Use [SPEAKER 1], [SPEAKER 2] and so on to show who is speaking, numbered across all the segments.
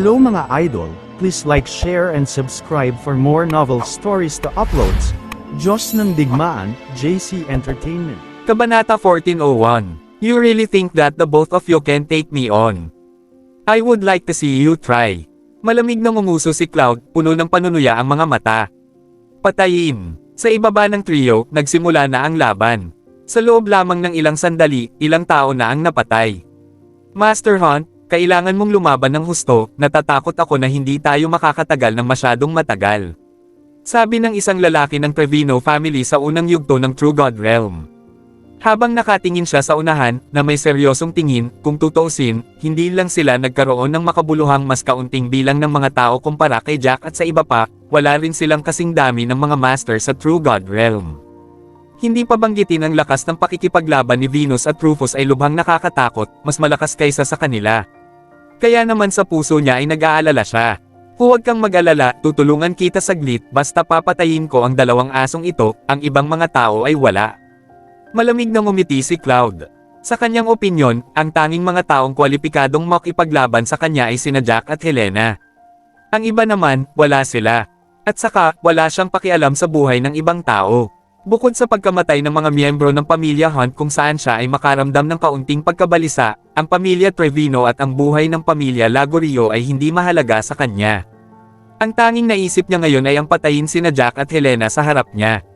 [SPEAKER 1] Hello mga idol, please like, share and subscribe for more novel stories to uploads. Diyos ng Digmaan, JC Entertainment.
[SPEAKER 2] Kabanata 1401. You really think that the both of you can take me on? I would like to see you try. Malamig na ngumuso si Cloud, puno ng panunuya ang mga mata. Patayin. Sa ibaba ng trio, nagsimula na ang laban. Sa loob lamang ng ilang sandali, ilang tao na ang napatay. Master Hunt, kailangan mong lumaban ng husto, natatakot ako na hindi tayo makakatagal ng masyadong matagal. Sabi ng isang lalaki ng Trevino family sa unang yugto ng True God Realm. Habang nakatingin siya sa unahan, na may seryosong tingin, kung tutuusin, hindi lang sila nagkaroon ng makabuluhang mas kaunting bilang ng mga tao kumpara kay Jack at sa iba pa, wala rin silang kasing dami ng mga master sa True God Realm. Hindi pa banggitin ang lakas ng pakikipaglaban ni Venus at Rufus ay lubhang nakakatakot, mas malakas kaysa sa kanila. Kaya naman sa puso niya ay nag-aalala siya. Huwag kang mag-alala, tutulungan kita saglit, basta papatayin ko ang dalawang asong ito, ang ibang mga tao ay wala. Malamig na ngumiti si Cloud. Sa kanyang opinyon, ang tanging mga taong kwalipikadong makipaglaban sa kanya ay sina Jack at Helena. Ang iba naman, wala sila. At saka, wala siyang pakialam sa buhay ng ibang tao. Bukod sa pagkamatay ng mga miyembro ng pamilya Hunt kung saan siya ay makaramdam ng kaunting pagkabalisa, ang pamilya Trevino at ang buhay ng pamilya Lagorio ay hindi mahalaga sa kanya. Ang tanging naisip niya ngayon ay ang patayin sina Jack at Helena sa harap niya.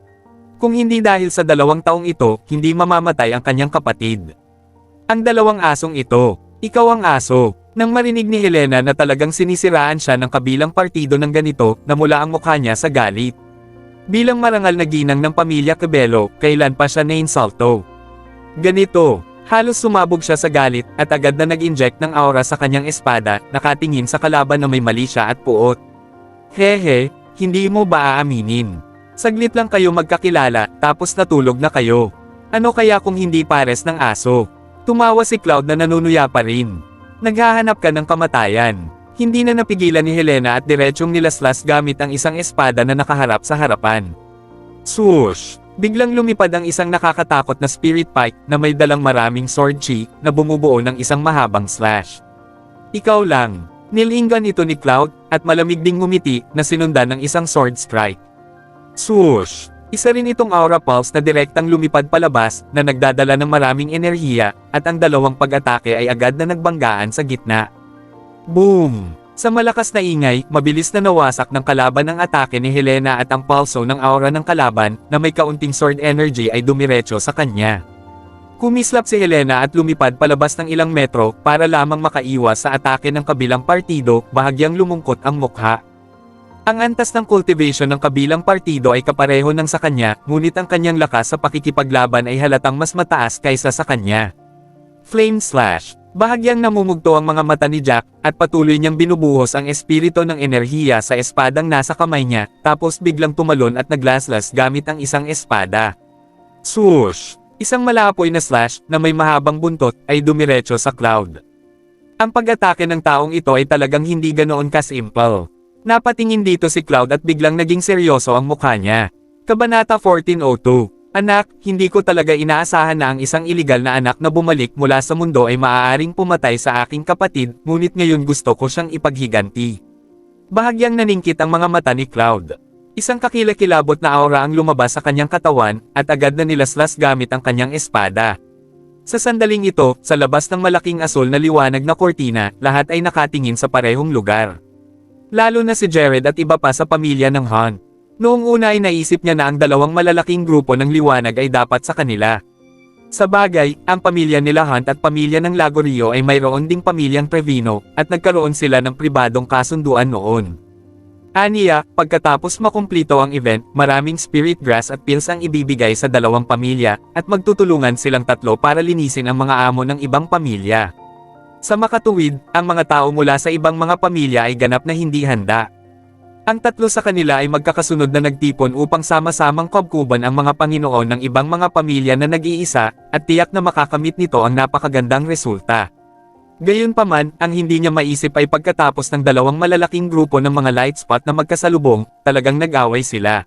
[SPEAKER 2] Kung hindi dahil sa 2 taong ito, hindi mamamatay ang kanyang kapatid. Ang 2 asong ito, ikaw ang aso. Nang marinig ni Helena na talagang sinisiraan siya ng kabilang partido ng ganito, namula ang mukha niya sa galit. Bilang marangal na ginang ng pamilya Cabello, kailan pa siya na-insulto? Ganito, halos sumabog siya sa galit at agad na nag-inject ng aura sa kanyang espada, nakatingin sa kalaban na may mali siya at puot. Hehe, hindi mo ba aaminin? Saglit lang kayo magkakilala, tapos natulog na kayo. Ano kaya kung hindi pares ng aso? Tumawa si Cloud na nanunuya pa rin. Naghahanap ka ng kamatayan. Hindi na napigilan ni Helena at diretsyong nilaslas gamit ang isang espada na nakaharap sa harapan. Swoosh! Biglang lumipad ang isang nakakatakot na spirit pike na may dalang maraming sword chi na bumubuo ng isang mahabang slash. Ikaw lang. Nilinggan ito ni Cloud at malamig ding ngumiti na sinundan ng isang sword strike. Swoosh! Isa rin itong aura pulse na direktang lumipad palabas na nagdadala ng maraming enerhiya at ang 2 pag-atake ay agad na nagbanggaan sa gitna. Boom! Sa malakas na ingay, mabilis na nawasak ng kalaban ang atake ni Helena at ang pulso ng aura ng kalaban na may kaunting sword energy ay dumiretso sa kanya. Kumislap si Helena at lumipad palabas ng ilang metro para lamang makaiwas sa atake ng kabilang partido, bahagyang lumungkot ang mukha. Ang antas ng cultivation ng kabilang partido ay kapareho ng sa kanya, ngunit ang kanyang lakas sa pakikipaglaban ay halatang mas mataas kaysa sa kanya. Flame Slash. Bahagyang namumugto ang mga mata ni Jack, at patuloy niyang binubuhos ang espiritu ng enerhiya sa espadang nasa kamay niya, tapos biglang tumalon at naglaslas gamit ang isang espada. Swoosh! Isang malapoy na slash, na may mahabang buntot, ay dumiretso sa Cloud. Ang pag-atake ng taong ito ay talagang hindi ganoon ka-simple. Napatingin dito si Cloud at biglang naging seryoso ang mukha niya. Kabanata 1402. Anak, hindi ko talaga inaasahan na ang isang iligal na anak na bumalik mula sa mundo ay maaaring pumatay sa aking kapatid, ngunit ngayon gusto ko siyang ipaghiganti. Bahagyang naningkit ang mga mata ni Cloud. Isang kakilakilabot na aura ang lumabas sa kanyang katawan, at agad na nilaslas gamit ang kanyang espada. Sa sandaling ito, sa labas ng malaking asul na liwanag na kortina, lahat ay nakatingin sa parehong lugar. Lalo na si Jared at iba pa sa pamilya ng Hunt. Noong una ay naisip niya na ang 2 malalaking grupo ng liwanag ay dapat sa kanila. Sa bagay, ang pamilya nila Hunt at pamilya ng Lagorio ay mayroon ding pamilyang Trevino, at nagkaroon sila ng pribadong kasunduan noon. Aniya, pagkatapos makumplito ang event, maraming spirit grass at pills ang ibibigay sa 2 pamilya, at magtutulungan silang 3 para linisin ang mga amo ng ibang pamilya. Sa makatuwid, ang mga tao mula sa ibang mga pamilya ay ganap na hindi handa. Ang 3 sa kanila ay magkakasunod na nagtipon upang sama-samang kubkuban ang mga Panginoon ng ibang mga pamilya na nag-iisa, at tiyak na makakamit nito ang napakagandang resulta. Gayunpaman, ang hindi niya maisip ay pagkatapos ng 2 malalaking grupo ng mga light spot na magkasalubong, talagang nag-away sila.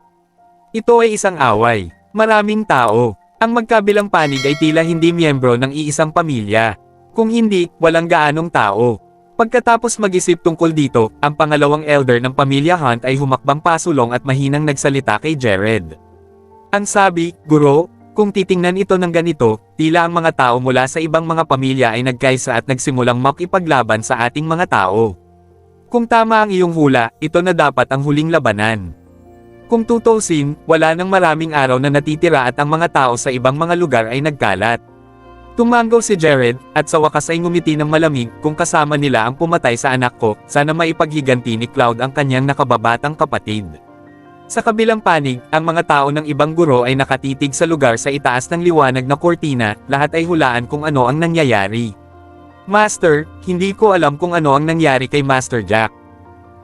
[SPEAKER 2] Ito ay isang away. Maraming tao. Ang magkabilang panig ay tila hindi miyembro ng iisang pamilya. Kung hindi, walang gaanong tao. Pagkatapos mag-isip tungkol dito, ang pangalawang elder ng pamilya Hunt ay humakbang pasulong at mahinang nagsalita kay Jared. Ang sabi, "Guro, kung titingnan ito ng ganito, tila ang mga tao mula sa ibang mga pamilya ay nagkaisa at nagsimulang makipaglaban sa ating mga tao. Kung tama ang iyong hula, ito na dapat ang huling labanan. Kung tutuusin, wala nang maraming araw na natitira at ang mga tao sa ibang mga lugar ay nagkalat." Tumango si Jared, at sa wakas ay ngumiti ng malamig kung kasama nila ang pumatay sa anak ko, sana maipaghiganti ni Cloud ang kanyang nakababatang kapatid. Sa kabilang panig, ang mga tao ng ibang guro ay nakatitig sa lugar sa itaas ng liwanag na kortina, lahat ay hulaan kung ano ang nangyayari. "Master, hindi ko alam kung ano ang nangyari kay Master Jack."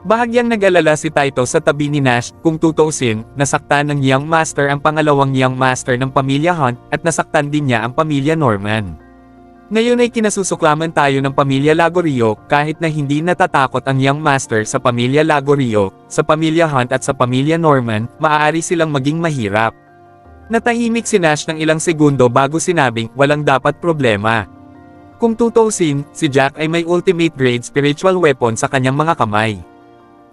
[SPEAKER 2] Bahagyang nag-alala si Titus sa tabi ni Nash, kung tutuusin, nasaktan ng Young Master ang pangalawang Young Master ng pamilya Hunt, at nasaktan din niya ang pamilya Norman. Ngayon ay kinasusuklaman tayo ng pamilya Lagorio, kahit na hindi natatakot ang Young Master sa pamilya Lagorio, sa pamilya Hunt at sa pamilya Norman, maaari silang maging mahirap. Natahimik si Nash ng ilang segundo bago sinabing, walang dapat problema. Kung tutuusin, si Jack ay may ultimate grade spiritual weapon sa kanyang mga kamay.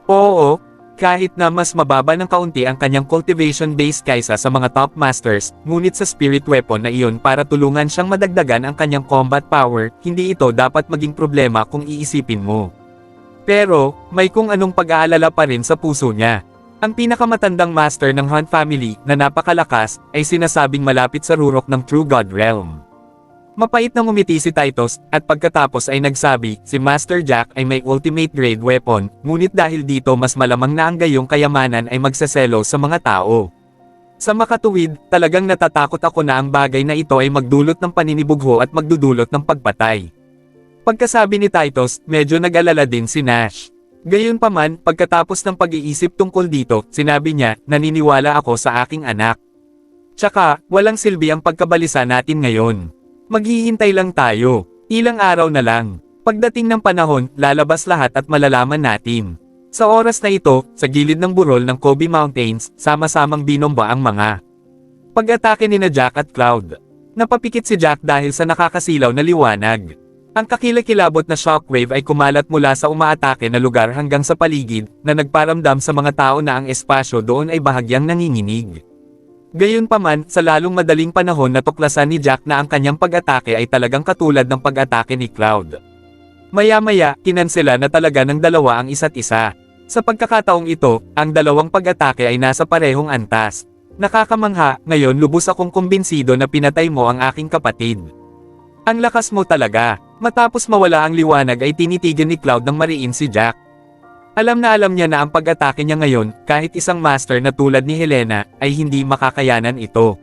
[SPEAKER 2] Oo, kahit na mas mababa ng kaunti ang kanyang cultivation base kaysa sa mga top masters, ngunit sa spirit weapon na iyon para tulungan siyang madagdagan ang kanyang combat power, hindi ito dapat maging problema kung iisipin mo. Pero, may kung anong pag-aalala pa rin sa puso niya. Ang pinakamatandang master ng Hunt family, na napakalakas, ay sinasabing malapit sa rurok ng True God Realm. Mapait na ngumiti si Titus, at pagkatapos ay nagsabi, si Master Jack ay may ultimate grade weapon, ngunit dahil dito mas malamang na ang gayong kayamanan ay magsaselo sa mga tao. Sa makatuwid, talagang natatakot ako na ang bagay na ito ay magdulot ng paninibugho at magdudulot ng pagpatay. Pagkasabi ni Titus, medyo nag-alala din si Nash. Gayunpaman, pagkatapos ng pag-iisip tungkol dito, sinabi niya, naniniwala ako sa aking anak. Tsaka, walang silbi ang pagkabalisa natin ngayon. Maghihintay lang tayo. Ilang araw na lang. Pagdating ng panahon, lalabas lahat at malalaman natin. Sa oras na ito, sa gilid ng burol ng Kobe Mountains, sama-samang binomba ang mga pag-atake ni Jack at Cloud. Napapikit si Jack dahil sa nakakasilaw na liwanag. Ang kakilakilabot na shockwave ay kumalat mula sa umaatake na lugar hanggang sa paligid, na nagparamdam sa mga tao na ang espasyo doon ay bahagyang nanginginig. Gayunpaman, sa lalong madaling panahon natuklasan ni Jack na ang kanyang pag-atake ay talagang katulad ng pag-atake ni Cloud. Maya-maya, kinansela na talaga ng dalawa ang isa't isa. Sa pagkakataong ito, ang dalawang pag-atake ay nasa parehong antas. Nakakamangha, ngayon lubos akong kumbinsido na pinatay mo ang aking kapatid. Ang lakas mo talaga. Matapos mawala ang liwanag ay tinitigan ni Cloud ng mariin si Jack. Alam niya na ang pag-atake niya ngayon, kahit isang master na tulad ni Helena, ay hindi makakayanan ito.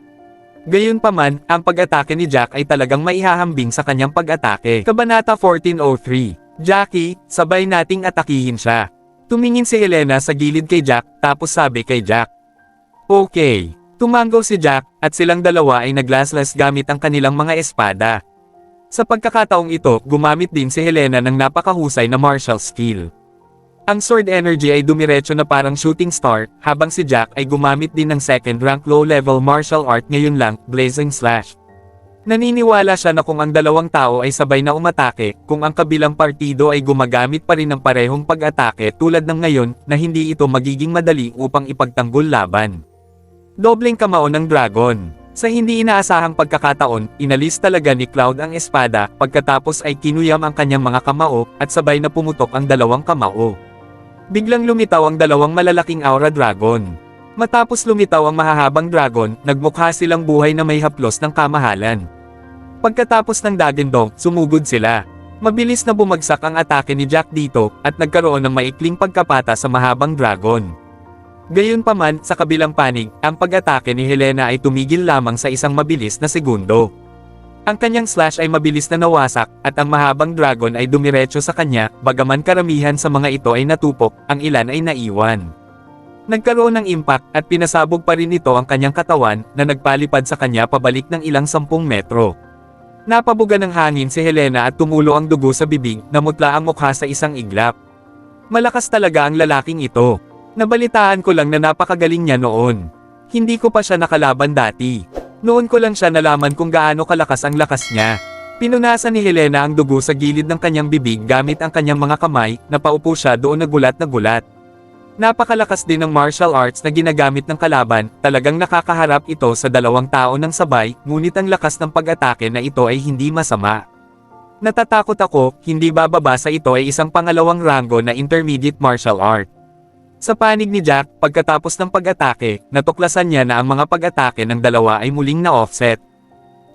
[SPEAKER 2] Gayunpaman, ang pag-atake ni Jack ay talagang maihahambing sa kanyang pag-atake. Kabanata 1403. Jackie, sabay nating atakihin siya. Tumingin si Helena sa gilid kay Jack, tapos sabi kay Jack, "Okay." Tumango si Jack, at silang dalawa ay naglaslas gamit ang kanilang mga espada. Sa pagkakataong ito, gumamit din si Helena ng napakahusay na martial skill. Ang sword energy ay dumiretso na parang shooting star, habang si Jack ay gumamit din ng second rank low-level martial art ngayon lang, blazing slash. Naniniwala siya na kung ang dalawang tao ay sabay na umatake, kung ang kabilang partido ay gumagamit pa rin ng parehong pag-atake tulad ng ngayon, na hindi ito magiging madali upang ipagtanggol laban. Dobleng kamao ng dragon. Sa hindi inaasahang pagkakataon, inalis talaga ni Cloud ang espada, pagkatapos ay kinuyam ang kanyang mga kamao, at sabay na pumutok ang dalawang kamao. Biglang lumitaw ang dalawang malalaking aura dragon. Matapos lumitaw ang mahahabang dragon, nagmukha silang buhay na may haplos ng kamahalan. Pagkatapos ng dagindong, sumugod sila. Mabilis na bumagsak ang atake ni Jack dito, at nagkaroon ng maikling pagkapata sa mahabang dragon. Gayunpaman, sa kabilang panig, ang pag-atake ni Helena ay tumigil lamang sa isang mabilis na segundo. Ang kanyang slash ay mabilis na nawasak, at ang mahabang dragon ay dumiretso sa kanya, bagaman karamihan sa mga ito ay natupok, ang ilan ay naiwan. Nagkaroon ng impact, at pinasabog pa rin ito ang kanyang katawan, na nagpalipad sa kanya pabalik ng ilang 10 metro. Napabuga ng hangin si Helena at tumulo ang dugo sa bibig, namutla ang mukha sa isang iglap. Malakas talaga ang lalaking ito. Nabalitaan ko lang na napakagaling niya noon. Hindi ko pa siya nakalaban dati. Noon ko lang siya nalaman kung gaano kalakas ang lakas niya. Pinunasan ni Helena ang dugo sa gilid ng kanyang bibig gamit ang kanyang mga kamay, napaupo siya doon na gulat na gulat. Napakalakas din ng martial arts na ginagamit ng kalaban, talagang nakakaharap ito sa dalawang tao ng sabay, ngunit ang lakas ng pag-atake na ito ay hindi masama. Natatakot ako, hindi bababa sa ito ay isang pangalawang rango na intermediate martial art. Sa panig ni Jack, pagkatapos ng pag-atake, natuklasan niya na ang mga pag-atake ng dalawa ay muling na-offset.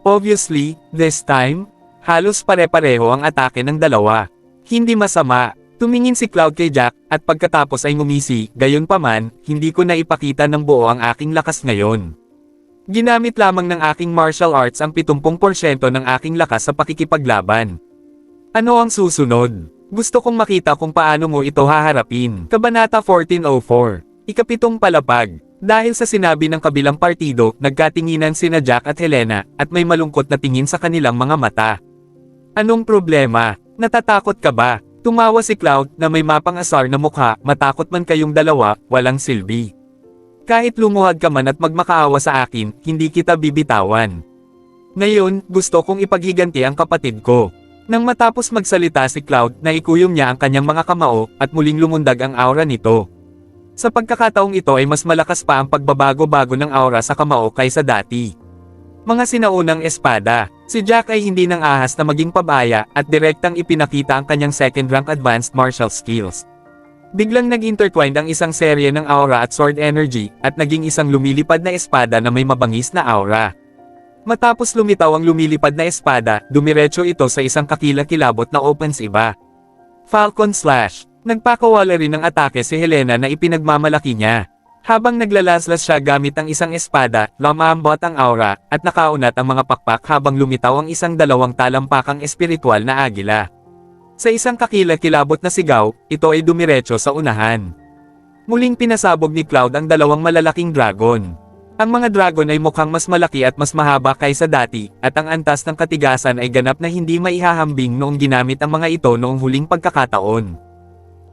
[SPEAKER 2] Obviously, this time, halos pare-pareho ang atake ng dalawa. Hindi masama. Tumingin si Cloud kay Jack, at pagkatapos ay ngumisi, gayunpaman, hindi ko na ipakita ng buo ang aking lakas ngayon. Ginamit lamang ng aking martial arts ang 70% ng aking lakas sa pakikipaglaban. Ano ang susunod? Gusto kong makita kung paano mo ito haharapin. Kabanata 1404. Ikapitong palapag. Dahil sa sinabi ng kabilang partido, nagkatinginan sina Jack at Helena, at may malungkot na tingin sa kanilang mga mata. Anong problema? Natatakot ka ba? Tumawa si Cloud na may mapang-asar na mukha, matakot man kayong dalawa, walang silbi. Kahit lumuhad ka man at magmakaawa sa akin, hindi kita bibitawan. Ngayon, gusto kong ipaghiganti ang kapatid ko. Nang matapos magsalita si Cloud, naikuyom niya ang kanyang mga kamao, at muling lumundag ang aura nito. Sa pagkakataong ito ay mas malakas pa ang pagbabago-bago ng aura sa kamao kaysa dati. Mga sinaunang espada. Si Jack ay hindi nang ahas na maging pabaya, at direktang ipinakita ang kanyang second-rank advanced martial skills. Biglang nag-intertwined ang isang serye ng aura at sword energy, at naging isang lumilipad na espada na may mabangis na aura. Matapos lumitaw ang lumilipad na espada, dumiretso ito sa isang kakilakilabot na offensive. Falcon Slash. Nagpakawala rin ng atake si Helena na ipinagmamalaki niya. Habang naglalaslas siya gamit ang isang espada, lumambot ang aura, at nakaunat ang mga pakpak habang lumitaw ang isang dalawang talampakang espiritual na agila. Sa isang kakilakilabot na sigaw, ito ay dumiretso sa unahan. Muling pinasabog ni Cloud ang dalawang malalaking dragon. Ang mga dragon ay mukhang mas malaki at mas mahaba kaysa dati, at ang antas ng katigasan ay ganap na hindi maihahambing noong ginamit ang mga ito noong huling pagkakataon.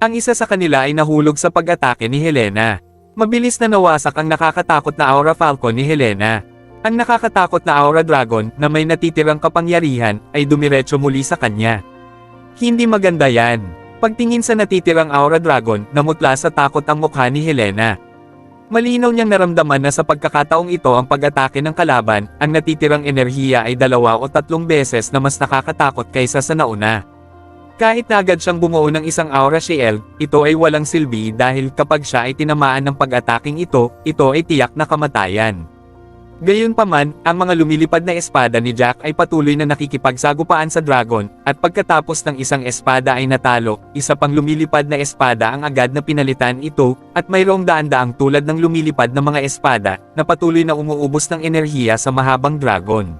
[SPEAKER 2] Ang isa sa kanila ay nahulog sa pag-atake ni Helena. Mabilis na nawasak ang nakakatakot na aura Falcon ni Helena. Ang nakakatakot na aura Dragon, na may natitirang kapangyarihan, ay dumiretso muli sa kanya. Hindi maganda yan. Pagtingin sa natitirang aura Dragon, namutla sa takot ang mukha ni Helena. Malinaw niyang naramdaman na sa pagkakataong ito ang pag-atake ng kalaban, ang natitirang enerhiya ay 2 o 3 beses na mas nakakatakot kaysa sa nauna. Kahit na agad siyang bumuo ng isang aura shield, ito ay walang silbi dahil kapag siya ay tinamaan ng pag-ataking ito ay tiyak na kamatayan. Gayunpaman, ang mga lumilipad na espada ni Jack ay patuloy na nakikipagsagupaan sa dragon, at pagkatapos ng isang espada ay natalo, isa pang lumilipad na espada ang agad na pinalitan ito, at mayroong daan-daang tulad ng lumilipad na mga espada, na patuloy na umuubos ng enerhiya sa mahabang dragon.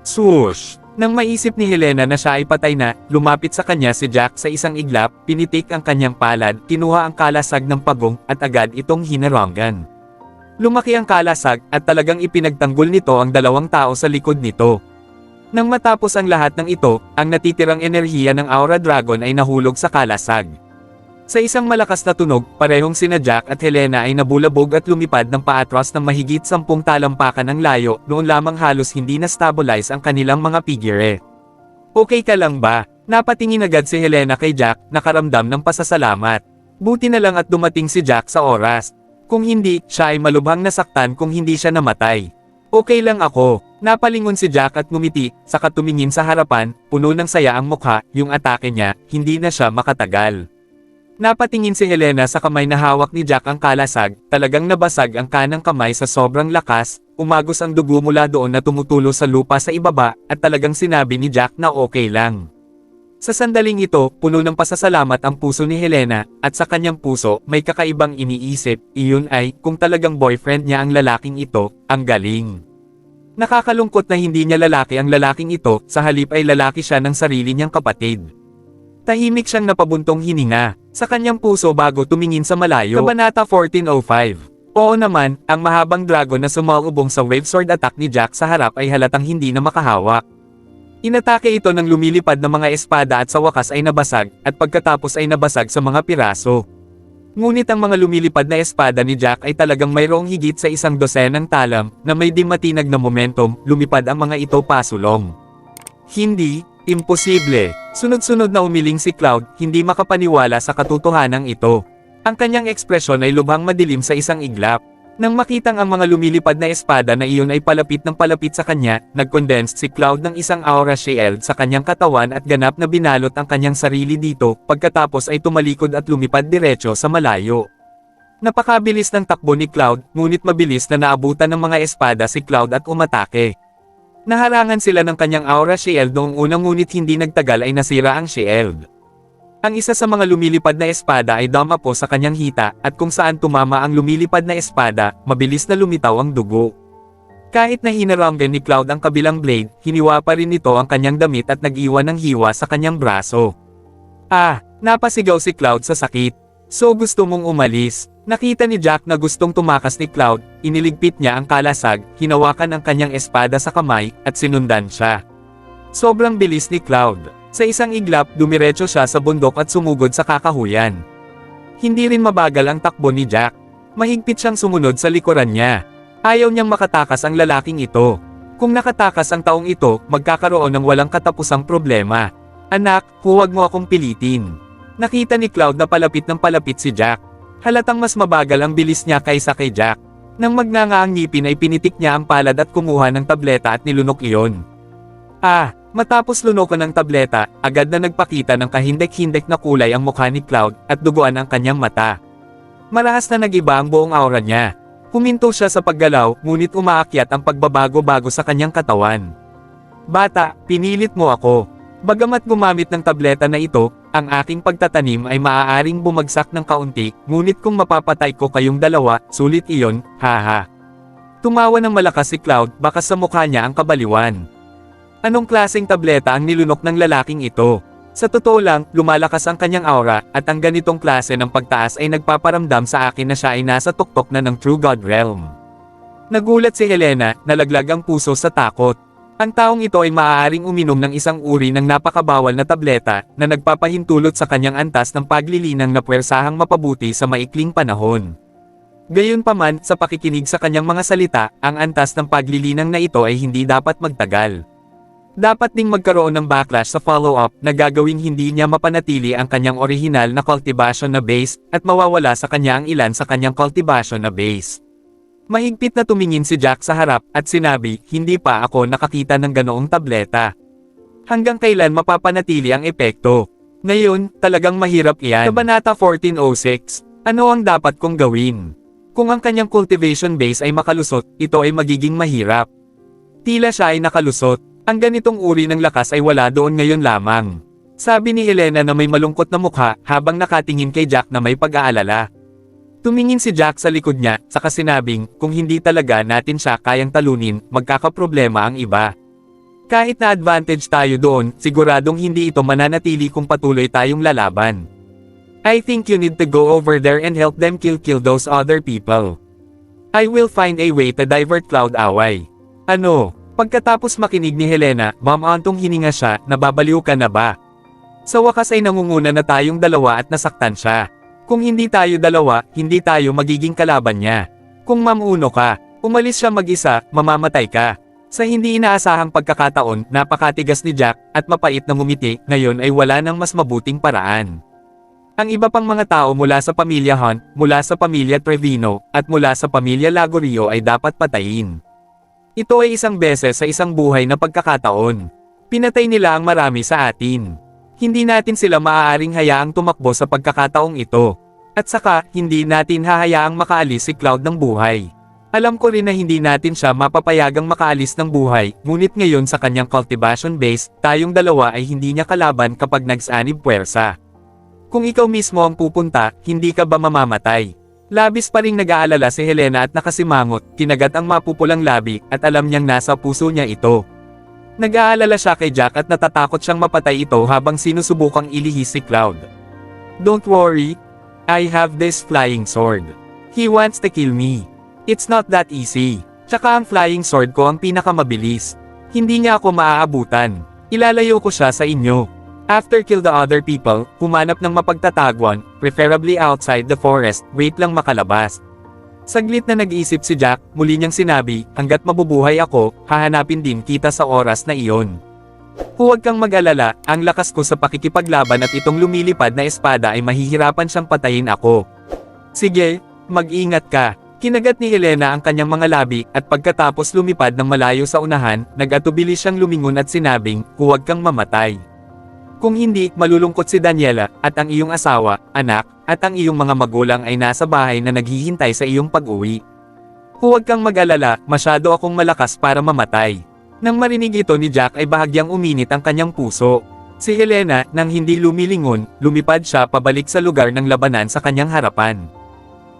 [SPEAKER 2] Swoosh! Nang maisip ni Helena na siya ay patay na, lumapit sa kanya si Jack sa isang iglap, pinitik ang kanyang palad, kinuha ang kalasag ng pagong, at agad itong hinarangan. Lumaki ang kalasag, at talagang ipinagtanggol nito ang 2 tao sa likod nito. Nang matapos ang lahat ng ito, ang natitirang enerhiya ng Aura Dragon ay nahulog sa kalasag. Sa isang malakas na tunog, parehong sina Jack at Helena ay nabulabog at lumipad ng paatras ng mahigit 10 talampakan ng layo, noon lamang halos hindi na-stabilize ang kanilang mga figure. Okay ka lang ba? Napatingin agad si Helena kay Jack, nakaramdam ng pasasalamat. Buti na lang at dumating si Jack sa oras. Kung hindi, siya ay malubhang nasaktan kung hindi siya namatay. Okay lang ako. Napalingon si Jack at ngumiti, saka tumingin sa harapan, puno ng saya ang mukha, yung atake niya, hindi na siya makatagal. Napatingin si Helena sa kamay na hawak ni Jack ang kalasag, talagang nabasag ang kanang kamay sa sobrang lakas, umagos ang dugo mula doon na tumutulo sa lupa sa ibaba, at talagang sinabi ni Jack na okay lang. Sa sandaling ito, puno ng pasasalamat ang puso ni Helena, at sa kanyang puso, may kakaibang iniisip, iyon ay, kung talagang boyfriend niya ang lalaking ito, ang galing. Nakakalungkot na hindi niya lalaki ang lalaking ito, sa halip ay lalaki siya ng sarili niyang kapatid. Tahimik siyang napabuntong hininga, sa kanyang puso bago tumingin sa malayo. Kabanata 1405. Oo naman, ang mahabang dragon na sumalubong sa wave sword attack ni Jack sa harap ay halatang hindi na makahawak. Inatake ito ng lumilipad na mga espada at sa wakas ay nabasag, at pagkatapos ay nabasag sa mga piraso. Ngunit ang mga lumilipad na espada ni Jack ay talagang mayroong higit sa 100 talam, na may di matinag na momentum, lumipad ang mga ito pasulong. Hindi, imposible. Sunod-sunod na umiling si Cloud, hindi makapaniwala sa katotohanan ito. Ang kanyang ekspresyon ay lubhang madilim sa isang iglap. Nang makitang ang mga lumilipad na espada na iyon ay palapit ng palapit sa kanya, nag-condensed si Cloud ng isang aura shield sa kanyang katawan at ganap na binalot ang kanyang sarili dito, pagkatapos ay tumalikod at lumipad diretso sa malayo. Napakabilis ng takbo ni Cloud, ngunit mabilis na naabutan ng mga espada si Cloud at umatake. Naharangan sila ng kanyang aura shield noong unang ngunit hindi nagtagal ay nasira ang shield. Ang isa sa mga lumilipad na espada ay dumapo sa kanyang hita, at kung saan tumama ang lumilipad na espada, mabilis na lumitaw ang dugo. Kahit na hinaramgan ni Cloud ang kabilang blade, hiniwa pa rin ito ang kanyang damit at nag-iwan ng hiwa sa kanyang braso. Napasigaw si Cloud sa sakit. So gusto mong umalis? Nakita ni Jack na gustong tumakas ni Cloud, iniligpit niya ang kalasag, hinawakan ang kanyang espada sa kamay, at sinundan siya. Sobrang bilis ni Cloud. Sa isang iglap, dumiretso siya sa bundok at sumugod sa kakahuyan. Hindi rin mabagal ang takbo ni Jack. Mahigpit siyang sumunod sa likuran niya. Ayaw niyang makatakas ang lalaking ito. Kung nakatakas ang taong ito, magkakaroon ng walang katapusang problema. Anak, huwag mo akong pilitin. Nakita ni Cloud na palapit ng palapit si Jack. Halatang mas mabagal ang bilis niya kaysa kay Jack. Nang magnanga ang ngipin ay pinitik niya ang palad at kumuha ng tableta at nilunok iyon. Matapos lunokan ng tableta, agad na nagpakita ng kahindek-hindek na kulay ang mukha ni Cloud, at duguan ang kanyang mata. Marahas na nag-iba ang buong aura niya. Huminto siya sa paggalaw, ngunit umaakyat ang pagbabago-bago sa kanyang katawan. Bata, pinilit mo ako. Bagamat gumamit ng tableta na ito, ang aking pagtatanim ay maaaring bumagsak ng kaunti, ngunit kung mapapatay ko kayong dalawa, sulit iyon, haha. Tumawa ng malakas si Cloud, baka sa mukha niya ang kabaliwan. Anong klaseng tableta ang nilunok ng lalaking ito? Sa totoo lang, lumalakas ang kanyang aura, at ang ganitong klase ng pagtaas ay nagpaparamdam sa akin na siya ay nasa tuktok na ng True God Realm. Nagulat si Helena, nalaglag ang puso sa takot. Ang taong ito ay maaaring uminom ng isang uri ng napakabawal na tableta, na nagpapahintulot sa kanyang antas ng paglilinang na puwersahang mapabuti sa maikling panahon. Gayunpaman, sa pakikinig sa kanyang mga salita, ang antas ng paglilinang na ito ay hindi dapat magtagal. Dapat ding magkaroon ng backlash sa follow-up na gagawing hindi niya mapanatili ang kanyang orihinal na cultivation na base, at mawawala sa kanya ang ilan sa kanyang cultivation na base. Mahigpit na tumingin si Jack sa harap, at sinabi, hindi pa ako nakakita ng ganoong tableta. Hanggang kailan mapapanatili ang epekto? Ngayon, talagang mahirap iyan. Kabanata 1406, ano ang dapat kong gawin? Kung ang kanyang cultivation base ay makalusot, ito ay magiging mahirap. Tila siya ay nakalusot. Ang ganitong uri ng lakas ay wala doon ngayon lamang. Sabi ni Helena na may malungkot na mukha, habang nakatingin kay Jack na may pag-aalala. Tumingin si Jack sa likod niya, saka sinabing, kung hindi talaga natin siya kayang talunin, magkakaproblema ang iba. Kahit na advantage tayo doon, siguradong hindi ito mananatili kung patuloy tayong lalaban. I think you need to go over there and help them kill those other people. I will find a way to divert Cloud away. Ano? Pagkatapos makinig ni Helena, mamantong hininga siya, nababaliw ka na ba? Sa wakas ay nangunguna na tayong dalawa at nasaktan siya. Kung hindi tayo dalawa, hindi tayo magiging kalaban niya. Kung mamuno ka, umalis siya mag-isa, mamamatay ka. Sa hindi inaasahang pagkakataon, napakatigas ni Jack, at mapait na ngumiti, ngayon ay wala nang mas mabuting paraan. Ang iba pang mga tao mula sa pamilya Hunt, mula sa pamilya Trevino, at mula sa pamilya Lagorio ay dapat patayin. Ito ay isang beses sa isang buhay na pagkakataon. Pinatay nila ang marami sa atin. Hindi natin sila maaaring hayaang tumakbo sa pagkakataong ito. At saka, hindi natin hahayaang makaalis si Cloud ng buhay. Alam ko rin na hindi natin siya mapapayagang makaalis ng buhay, ngunit ngayon sa kanyang cultivation base, tayong dalawa ay hindi niya kalaban kapag nagsanib puwersa. Kung ikaw mismo ang pupunta, hindi ka ba mamamatay? Labis pa ring nag-aalala si Helena at nakasimangot, kinagat ang mapupulang labi, at alam niyang nasa puso niya ito. Nag-aalala siya kay Jack at natatakot siyang mapatay ito habang sinusubukang ilihis si Cloud. Don't worry. I have this flying sword. He wants to kill me. It's not that easy. Tsaka ang flying sword ko ang pinakamabilis. Hindi niya ako maaabutan. Ilalayo ko siya sa inyo. After kill the other people, humanap ng mapagtatagwan, preferably outside the forest, wait lang makalabas. Saglit na nag-iisip si Jack, muli niyang sinabi, hanggat mabubuhay ako, hahanapin din kita sa oras na iyon. Huwag kang mag-alala, ang lakas ko sa pakikipaglaban at itong lumilipad na espada ay mahihirapan siyang patayin ako. Sige, mag-ingat ka. Kinagat ni Helena ang kanyang mga labi, at pagkatapos lumipad ng malayo sa unahan, nag-atubili siyang lumingon at sinabing, huwag kang mamatay. Kung hindi, malulungkot si Daniela, at ang iyong asawa, anak, at ang iyong mga magulang ay nasa bahay na naghihintay sa iyong pag-uwi. Huwag kang mag-alala, masyado akong malakas para mamatay. Nang marinig ito ni Jack ay bahagyang uminit ang kanyang puso. Si Helena, nang hindi lumilingon, lumipad siya pabalik sa lugar ng labanan sa kanyang harapan.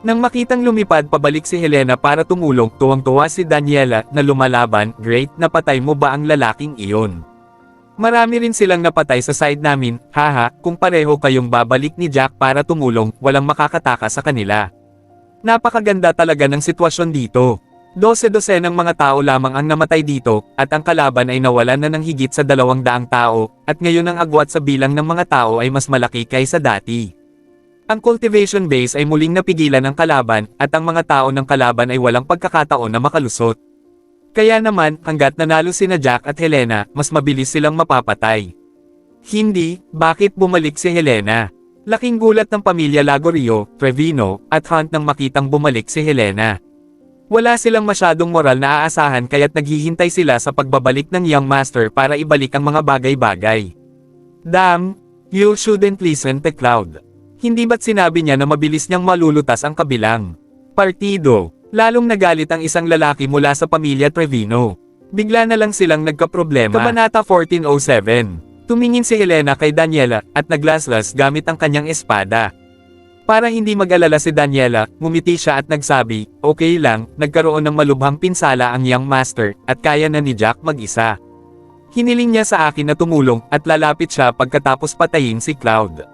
[SPEAKER 2] Nang makitang lumipad pabalik si Helena para tumulong, tuwang-tuwa si Daniela na lumalaban. Great, napatay mo ba ang lalaking iyon? Marami rin silang napatay sa side namin, haha, kung pareho kayong babalik ni Jack para tumulong, walang makakataka sa kanila. Napakaganda talaga ng sitwasyon dito. 12 ng mga tao lamang ang namatay dito, at ang kalaban ay nawalan na ng higit sa 200 tao, at ngayon ang agwat sa bilang ng mga tao ay mas malaki kaysa dati. Ang cultivation base ay muling napigilan ng kalaban, at ang mga tao ng kalaban ay walang pagkakataon na makalusot. Kaya naman, hanggat nanalo sina Jack at Helena, mas mabilis silang mapapatay. Hindi, bakit bumalik si Helena? Laking gulat ng pamilya Lagorio, Trevino, at Hunt nang makitang bumalik si Helena. Wala silang masyadong moral na aasahan kaya't naghihintay sila sa pagbabalik ng Young Master para ibalik ang mga bagay-bagay. Damn, you shouldn't listen to Cloud. Hindi ba't sinabi niya na mabilis niyang malulutas ang kabilang partido? Lalong nagalit ang isang lalaki mula sa pamilya Trevino. Bigla na lang silang nagkaproblema. Kabanata 1407. Tumingin si Helena kay Daniela, at naglaslas gamit ang kanyang espada. Para hindi mag-alala si Daniela, ngumiti siya at nagsabi, okay lang, nagkaroon ng malubhang pinsala ang Young Master, at kaya na ni Jack mag-isa. Hiniling niya sa akin na tumulong, at lalapit siya pagkatapos patayin si Cloud.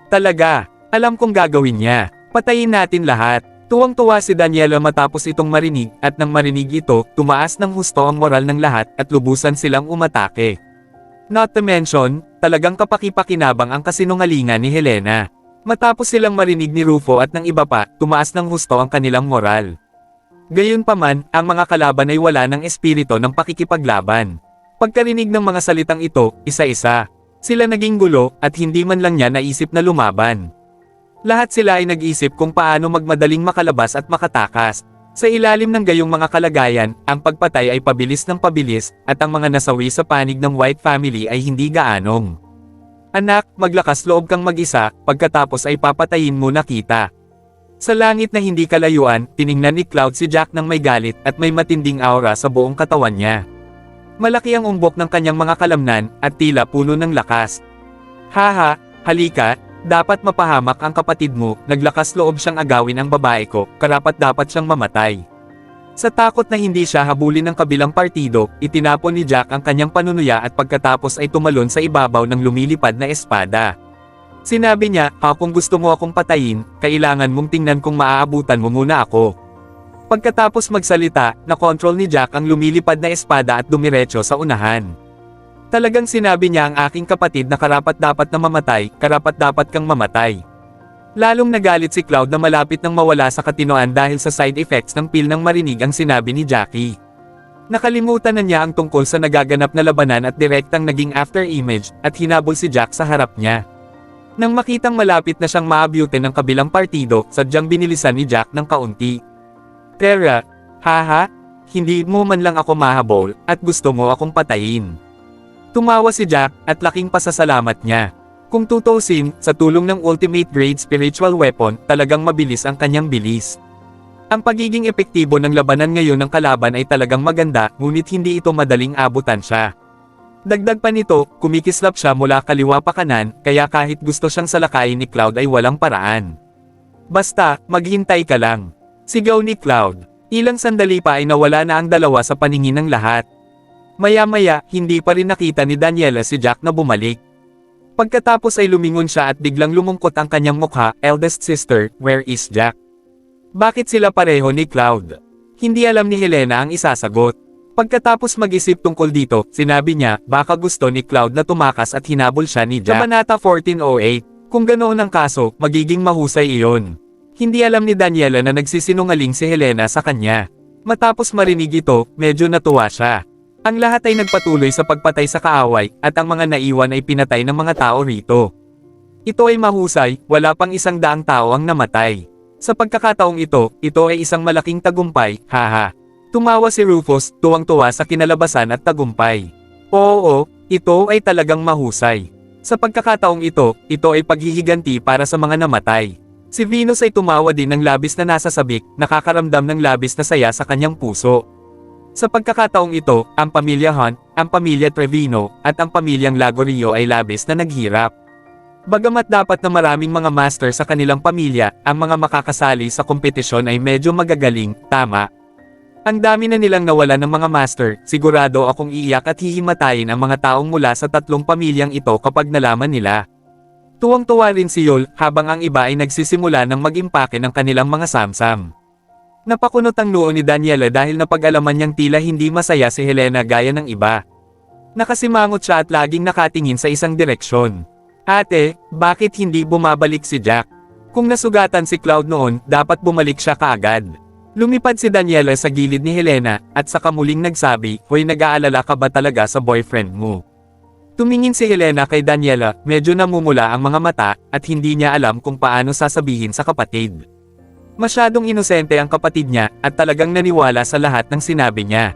[SPEAKER 2] Talaga, alam kong gagawin niya. Patayin natin lahat. Tuwang-tuwa si Daniela matapos itong marinig, at nang marinig ito, tumaas ng husto ang moral ng lahat, at lubusan silang umatake. Not to mention, talagang kapaki-pakinabang ang kasinungalingan ni Helena. Matapos silang marinig ni Rufo at ng iba pa, tumaas ng husto ang kanilang moral. Gayunpaman, ang mga kalaban ay wala ng espiritu ng pakikipaglaban. Pagkarinig ng mga salitang ito, isa-isa, sila naging gulo, at hindi man lang niya naisip na lumaban. Lahat sila ay nag-isip kung paano magmadaling makalabas at makatakas. Sa ilalim ng gayong mga kalagayan, ang pagpatay ay pabilis ng pabilis, at ang mga nasawi sa panig ng White family ay hindi gaanong. Anak, maglakas loob kang mag-isa, pagkatapos ay papatayin mo na kita. Sa langit na hindi kalayuan, tiningnan ni Cloud si Jack ng may galit, at may matinding aura sa buong katawan niya. Malaki ang umbok ng kanyang mga kalamnan, at tila puno ng lakas. Haha, halika, dapat mapahamak ang kapatid mo, naglakas loob siyang agawin ang babae ko, karapat-dapat siyang mamatay. Sa takot na hindi siya habulin ng kabilang partido, itinapon ni Jack ang kanyang panunuya at pagkatapos ay tumalon sa ibabaw ng lumilipad na espada. Sinabi niya, kung gusto mo akong patayin, kailangan mong tingnan kung maaabutan mo muna ako. Pagkatapos magsalita, nakontrol ni Jack ang lumilipad na espada at dumiretso sa unahan. Talagang sinabi niya ang aking kapatid na karapat-dapat na mamatay, karapat-dapat kang mamatay. Lalong nagalit si Cloud na malapit nang mawala sa katinoan dahil sa side effects ng pil nang marinig ang sinabi ni Jackie. Nakalimutan na niya ang tungkol sa nagaganap na labanan at direktang naging after image, at hinabol si Jack sa harap niya. Nang makitang malapit na siyang maabutin ng kabilang partido, sadyang binilisan ni Jack ng kaunti. Tera, haha, hindi mo man lang ako mahabol, at gusto mo akong patayin. Tumawa si Jack, at laking pasasalamat niya. Kung tutusin, sa tulong ng ultimate grade spiritual weapon, talagang mabilis ang kanyang bilis. Ang pagiging epektibo ng labanan ngayon ng kalaban ay talagang maganda, ngunit hindi ito madaling abutan siya. Dagdag pa nito, kumikislap siya mula kaliwa pa kanan, kaya kahit gusto siyang salakayin ni Cloud ay walang paraan. Basta, maghintay ka lang. Sigaw ni Cloud. Ilang sandali pa ay nawala na ang dalawa sa paningin ng lahat. Maya-maya, hindi pa rin nakita ni Daniela si Jack na bumalik. Pagkatapos ay lumingon siya at biglang lumungkot ang kanyang mukha, eldest sister, where is Jack? Bakit sila pareho ni Cloud? Hindi alam ni Helena ang isasagot. Pagkatapos mag-isip tungkol dito, sinabi niya, baka gusto ni Cloud na tumakas at hinabol siya ni Jack. Kabanata 1408. Kung ganoon ang kaso, magiging mahusay iyon. Hindi alam ni Daniela na nagsisinungaling si Helena sa kanya. Matapos marinig ito, medyo natuwa siya. Ang lahat ay nagpatuloy sa pagpatay sa kaaway, at ang mga naiwan ay pinatay ng mga tao rito. Ito ay mahusay, wala pang 100 tao ang namatay. Sa pagkakataong ito ay isang malaking tagumpay, haha. Tumawa si Rufus, tuwang-tuwa sa kinalabasan at tagumpay. Oo, ito ay talagang mahusay. Sa pagkakataong ito ay paghihiganti para sa mga namatay. Si Venus ay tumawa din ng labis na nasasabik, nakakaramdam ng labis na saya sa kanyang puso. Sa pagkakataong ito, ang pamilya Hunt, ang pamilya Trevino, at ang pamilyang Lagorio ay labis na naghirap. Bagamat dapat na maraming mga master sa kanilang pamilya, ang mga makakasali sa kompetisyon ay medyo magagaling, tama. Ang dami na nilang nawala ng mga master, sigurado akong iiyak at hihimatayin ang mga taong mula sa 3 pamilyang ito kapag nalaman nila. Tuwang-tuwa rin si Yol, habang ang iba ay nagsisimula ng mag-impake ng kanilang mga samsam. Napakunot ang noo ni Daniela dahil napag-alaman niyang tila hindi masaya si Helena gaya ng iba. Nakasimangot siya at laging nakatingin sa isang direksyon. Ate, bakit hindi bumabalik si Jack? Kung nasugatan si Cloud noon, dapat bumalik siya kaagad. Lumipad si Daniela sa gilid ni Helena, at saka muling nagsabi, "Hoy, nag-aalala ka ba talaga sa boyfriend mo?" Tumingin si Helena kay Daniela, medyo namumula ang mga mata, at hindi niya alam kung paano sasabihin sa kapatid. Masyadong inosente ang kapatid niya, at talagang naniwala sa lahat ng sinabi niya.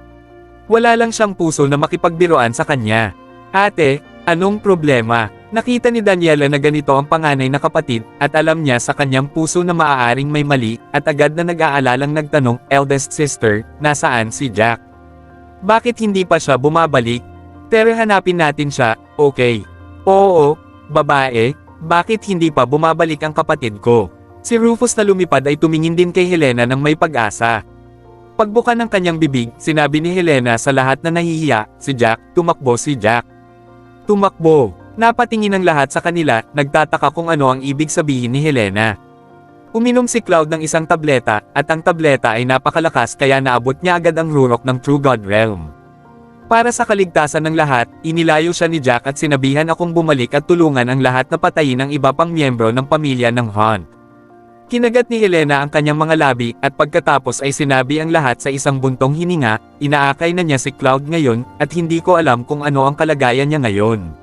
[SPEAKER 2] Wala lang siyang puso na makipagbiruan sa kanya. Ate, anong problema? Nakita ni Daniela na ganito ang panganay na kapatid, at alam niya sa kanyang puso na maaaring may mali, at agad na nag-aalalang nagtanong, "Eldest sister, nasaan si Jack? Bakit hindi pa siya bumabalik? Pero hanapin natin siya, okay?" "Oo, babae, bakit hindi pa bumabalik ang kapatid ko?" Si Rufus na lumipad ay tumingin din kay Helena ng may pag-asa. Pagbuka ng kanyang bibig, sinabi ni Helena sa lahat na nahihiya, "Si Jack, tumakbo si Jack." Tumakbo. Napatingin ang lahat sa kanila, nagtataka kung ano ang ibig sabihin ni Helena. Uminom si Cloud ng isang tableta, at ang tableta ay napakalakas kaya naabot niya agad ang rurok ng True God Realm. Para sa kaligtasan ng lahat, inilayo siya ni Jack at sinabihan akong bumalik at tulungan ang lahat na patayin ang iba pang miyembro ng pamilya ng Hunt. Kinagat ni Helena ang kanyang mga labi, at pagkatapos ay sinabi ang lahat sa isang buntong hininga, inaakay na niya si Cloud ngayon, at hindi ko alam kung ano ang kalagayan niya ngayon.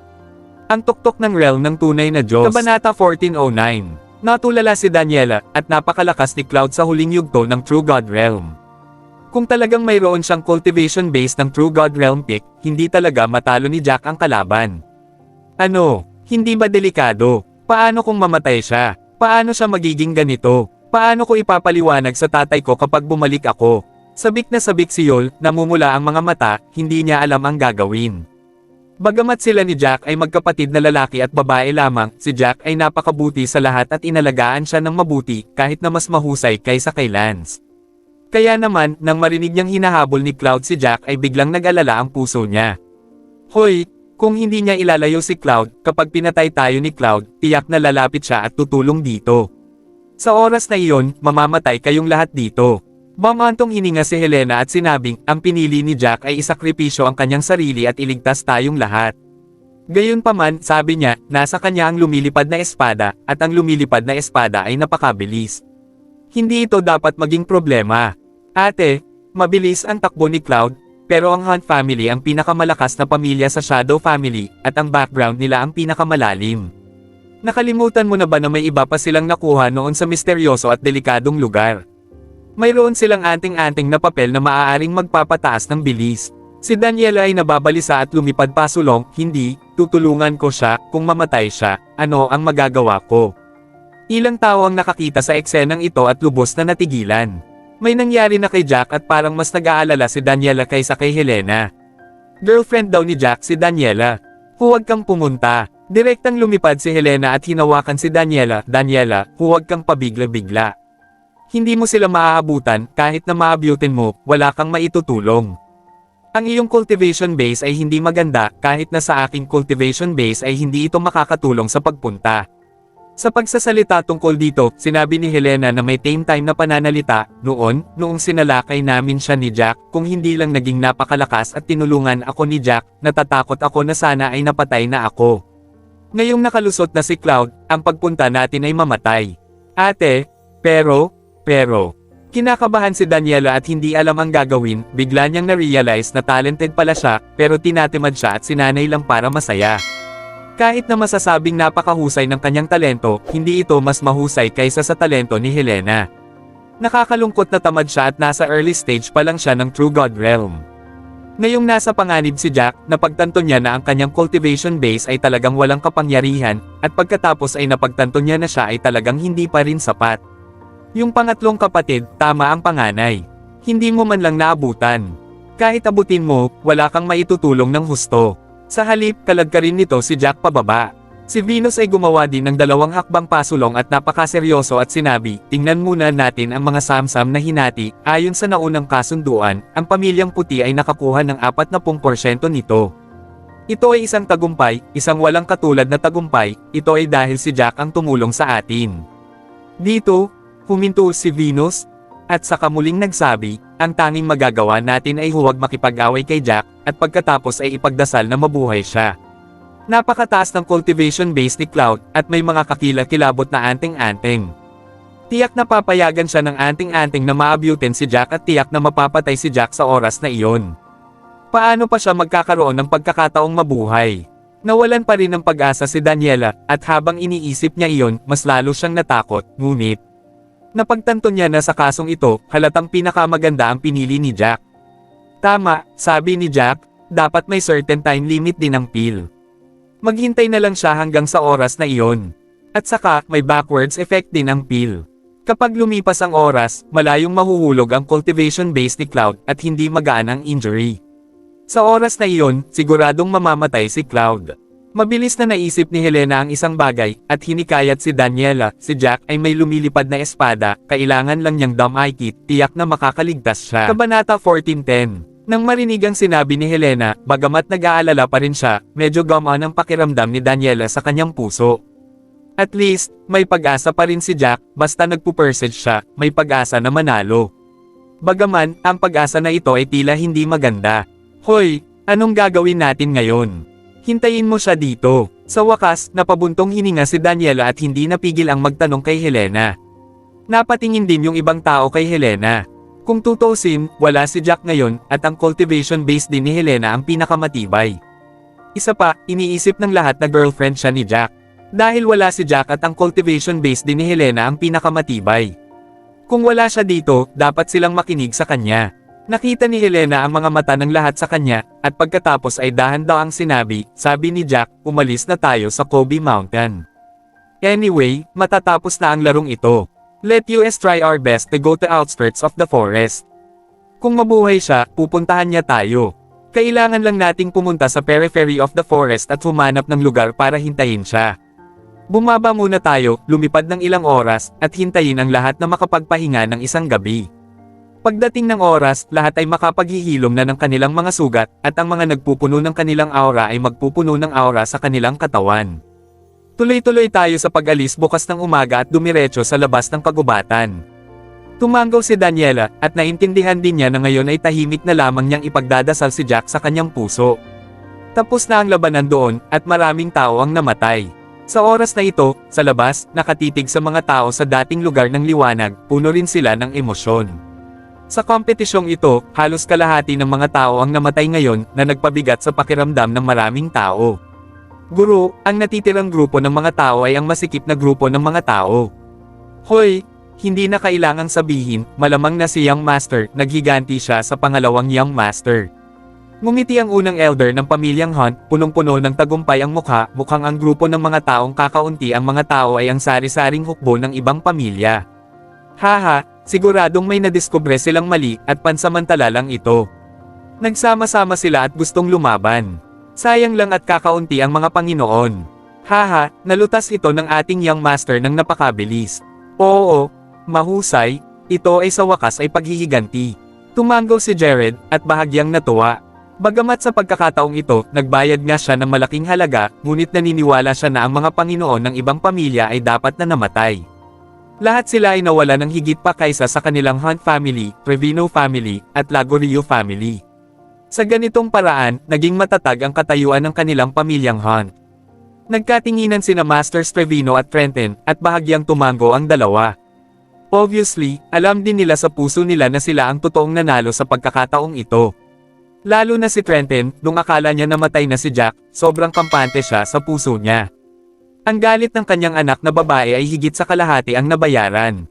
[SPEAKER 2] Ang tuktok ng realm ng tunay na Diyos. Kabanata 1409. Natulala si Daniela, at napakalakas ni Cloud sa huling yugto ng True God Realm. Kung talagang mayroon siyang cultivation base ng True God Realm pick, hindi talaga matalo ni Jack ang kalaban. Ano? Hindi ba delikado? Paano kung mamatay siya? Paano siya magiging ganito? Paano ko ipapaliwanag sa tatay ko kapag bumalik ako? Sabik na sabik si Yol, namumula ang mga mata, hindi niya alam ang gagawin. Bagamat sila ni Jack ay magkapatid na lalaki at babae lamang, si Jack ay napakabuti sa lahat at inalagaan siya ng mabuti kahit na mas mahusay kaysa kay Lance. Kaya naman, nang marinig niyang hinahabol ni Cloud si Jack ay biglang nag-alala ang puso niya. Hoy, kung hindi niya ilalayo si Cloud, kapag pinatay tayo ni Cloud, tiyak na lalapit siya at tutulong dito. Sa oras na iyon, mamamatay kayong lahat dito. Bumantong hininga si Helena at sinabing, ang pinili ni Jack ay isakripisyo ang kanyang sarili at iligtas tayong lahat. Gayunpaman, sabi niya, nasa kanya ang lumilipad na espada, at ang lumilipad na espada ay napakabilis. Hindi ito dapat maging problema. Ate, mabilis ang takbo ni Cloud, pero ang Hunt family ang pinakamalakas na pamilya sa Shadow family, at ang background nila ang pinakamalalim. Nakalimutan mo na ba na may iba pa silang nakuha noon sa misteryoso at delikadong lugar? Mayroon silang anting-anting na papel na maaaring magpapataas ng bilis. Si Daniela ay nababalisa at lumipad pasulong, hindi, tutulungan ko siya, kung mamatay siya, ano ang magagawa ko? Ilang tao ang nakakita sa eksenang ito at lubos na natigilan. May nangyari na kay Jack at parang mas nag-aalala si Daniela kaysa kay Helena. Girlfriend daw ni Jack si Daniela. Huwag kang pumunta. Direktang lumipad si Helena at hinawakan si Daniela. Daniela, huwag kang pabigla-bigla. Hindi mo sila maaabutan, kahit na maabutin mo, wala kang maitutulong. Ang iyong cultivation base ay hindi maganda, kahit na sa aking cultivation base ay hindi ito makakatulong sa pagpunta. Sa pagsasalita tungkol dito, sinabi ni Helena na may tame time na pananalita, noong sinalakay namin siya ni Jack, kung hindi lang naging napakalakas at tinulungan ako ni Jack, natatakot ako na sana ay napatay na ako. Ngayong nakalusot na si Cloud, ang pagpunta natin ay mamatay. Ate, pero, Kinakabahan si Daniela at hindi alam ang gagawin, bigla niyang na-realize na talented pala siya, pero tinatimad siya at sinanay lang para masaya. Kahit na masasabing napakahusay ng kanyang talento, hindi ito mas mahusay kaysa sa talento ni Helena. Nakakalungkot na tamad siya at nasa early stage pa lang siya ng True God Realm. Ngayong nasa panganib si Jack, napagtanto niya na ang kanyang cultivation base ay talagang walang kapangyarihan, at pagkatapos ay napagtanto niya na siya ay talagang hindi pa rin sapat. Yung pangatlong kapatid, tama ang panganay. Hindi mo man lang naabutan. Kahit abutin mo, wala kang maitutulong ng husto. Sa halip, kalag ka rin nito si Jack pababa. Si Venus ay gumawa din ng 2 hakbang pasulong at napakaseryoso at sinabi, tingnan muna natin ang mga samsam na hinati. Ayon sa naunang kasunduan, ang pamilyang puti ay nakakuha ng 40% nito. Ito ay isang tagumpay, isang walang katulad na tagumpay, ito ay dahil si Jack ang tumulong sa atin. Dito, huminto si Venus, at saka muling nagsabi, ang tanging magagawa natin ay huwag makipag-away kay Jack, at pagkatapos ay ipagdasal na mabuhay siya. Napakataas ng cultivation base ni Cloud, at may mga kakilakilabot na anting-anting. Tiyak na papayagan siya ng anting-anting na maabutin si Jack at tiyak na mapapatay si Jack sa oras na iyon. Paano pa siya magkakaroon ng pagkakataong mabuhay? Nawalan pa rin ng pag-asa si Daniela, at habang iniisip niya iyon, mas lalo siyang natakot, ngunit napagtanto niya na sa kasong ito, halatang pinakamaganda ang pinili ni Jack. Tama, sabi ni Jack, dapat may certain time limit din ang pill. Maghintay na lang siya hanggang sa oras na iyon. At saka, may backwards effect din ang pill. Kapag lumipas ang oras, malayong mahuhulog ang cultivation base ni Cloud at hindi magaan ang injury. Sa oras na iyon, siguradong mamamatay si Cloud. Mabilis na naisip ni Helena ang isang bagay, at hinikayat si Daniela, si Jack ay may lumilipad na espada, kailangan lang niyang damay kit, tiyak na makakaligtas siya. Kabanata 14:10. Nang marinig ang sinabi ni Helena, bagamat nag-aalala pa rin siya, medyo gamaan ang pakiramdam ni Daniela sa kanyang puso. At least, may pag-asa pa rin si Jack, basta nagpupursage siya, may pag-asa na manalo. Bagaman, ang pag-asa na ito ay tila hindi maganda. Hoy, anong gagawin natin ngayon? Hintayin mo siya dito. Sa wakas, napabuntong hininga si Daniela at hindi napigil ang magtanong kay Helena. Napatingin din yung ibang tao kay Helena. Kung tutuusin, wala si Jack ngayon, at ang cultivation base din ni Helena ang pinakamatibay. Isa pa, iniisip ng lahat na girlfriend siya ni Jack. Dahil wala si Jack at ang cultivation base din ni Helena ang pinakamatibay. Kung wala siya dito, dapat silang makinig sa kanya. Nakita ni Helena ang mga mata ng lahat sa kanya, at pagkatapos ay dahan-dahang sinabi, sabi ni Jack, umalis na tayo sa Kobe Mountain. Anyway, matatapos na ang larong ito. Let us try our best to go to outskirts of the forest. Kung mabuhay siya, pupuntahan niya tayo. Kailangan lang nating pumunta sa periphery of the forest at humanap ng lugar para hintayin siya. Bumaba muna tayo, lumipad ng ilang oras, at hintayin ang lahat na makapagpahinga ng isang gabi. Pagdating ng oras, lahat ay makapaghihilom na ng kanilang mga sugat, at ang mga nagpupuno ng kanilang aura ay magpupuno ng aura sa kanilang katawan. Tuloy-tuloy tayo sa pag-alis bukas ng umaga at dumiretso sa labas ng kagubatan. Tumanggaw si Daniela, at naintindihan din niya na ngayon ay tahimik na lamang niyang ipagdadasal si Jack sa kanyang puso. Tapos na ang labanan doon, at maraming tao ang namatay. Sa oras na ito, sa labas, nakatitig sa mga tao sa dating lugar ng liwanag, puno rin sila ng emosyon. Sa kompetisyong ito, halos kalahati ng mga tao ang namatay ngayon na nagpabigat sa pakiramdam ng maraming tao. Guro, ang natitirang grupo ng mga tao ay ang masikip na grupo ng mga tao. Hoy, hindi na kailangang sabihin, malamang na si Young Master, naghiganti siya sa pangalawang Young Master. Ngumiti ang unang elder ng pamilyang Hunt, punong-puno ng tagumpay ang mukha, mukhang ang grupo ng mga taong kakaunti ang mga tao ay ang sari-saring hukbo ng ibang pamilya. Haha, siguradong may nadiskubre silang mali, at pansamantala lang ito. Nagsama-sama sila at gustong lumaban. Sayang lang at kakaunti ang mga Panginoon. Haha, nalutas ito ng ating Young Master ng napakabilis. Oo, mahusay, ito ay sa wakas ay paghihiganti. Tumanggaw si Jared, at bahagyang natuwa. Bagamat sa pagkakataong ito, nagbayad nga siya ng malaking halaga, ngunit naniniwala siya na ang mga Panginoon ng ibang pamilya ay dapat na namatay. Lahat sila ay nawala ng higit pa kaysa sa kanilang Hunt family, Trevino family, at Lagorio family. Sa ganitong paraan, naging matatag ang katayuan ng kanilang pamilyang Hunt. Nagkatinginan sina Masters Trevino at Trenton, at bahagyang tumango ang dalawa. Obviously, alam din nila sa puso nila na sila ang totoong nanalo sa pagkakataong ito. Lalo na si Trenton, nung akala niya namatay na si Jack, sobrang kampante siya sa puso niya. Ang galit ng kanyang anak na babae ay higit sa kalahati ang nabayaran.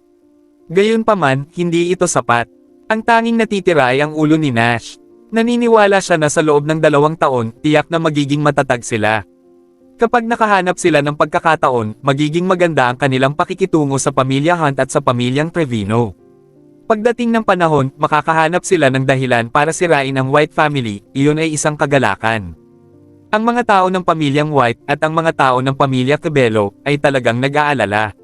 [SPEAKER 2] Gayunpaman, hindi ito sapat. Ang tanging natitira ay ang ulo ni Nash. Naniniwala siya na sa loob ng 2 taon, tiyak na magiging matatag sila. Kapag nakahanap sila ng pagkakataon, magiging maganda ang kanilang pakikitungo sa pamilya Hunt at sa pamilyang Trevino. Pagdating ng panahon, makakahanap sila ng dahilan para sirain ang White family, iyon ay isang kagalakan. Ang mga tao ng pamilyang White at ang mga tao ng pamilya Cabello ay talagang nag-aalala.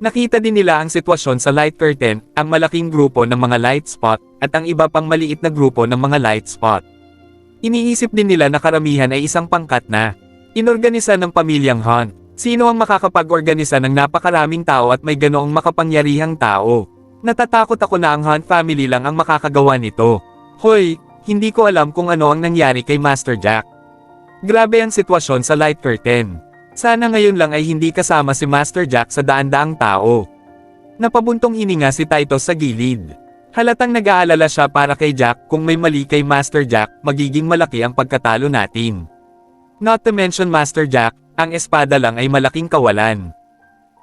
[SPEAKER 2] Nakita din nila ang sitwasyon sa Light Curtain, ang malaking grupo ng mga light spot, at ang iba pang maliit na grupo ng mga light spot. Iniisip din nila na karamihan ay isang pangkat na inorganisa ng pamilyang Hunt. Sino ang makakapag-organisa ng napakaraming tao at may ganoong makapangyarihang tao? Natatakot ako na ang Hunt family lang ang makakagawa nito. Hoy, hindi ko alam kung ano ang nangyari kay Master Jack. Grabe ang sitwasyon sa Light Curtain. Sana ngayon lang ay hindi kasama si Master Jack sa daan-daang tao. Napabuntong hininga si Titus sa gilid. Halatang nag-aalala siya para kay Jack. Kung may mali kay Master Jack, magiging malaki ang pagkatalo natin. Not to mention Master Jack, ang espada lang ay malaking kawalan.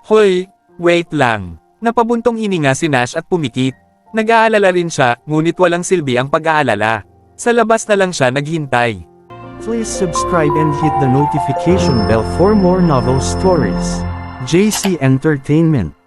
[SPEAKER 2] Hoy, wait lang. Napabuntong hininga si Nash at pumikit. Nag-aalala rin siya, ngunit walang silbi ang pag-aalala. Sa labas na lang siya naghintay.
[SPEAKER 1] Please subscribe and hit the notification bell for more novel stories. JC Entertainment.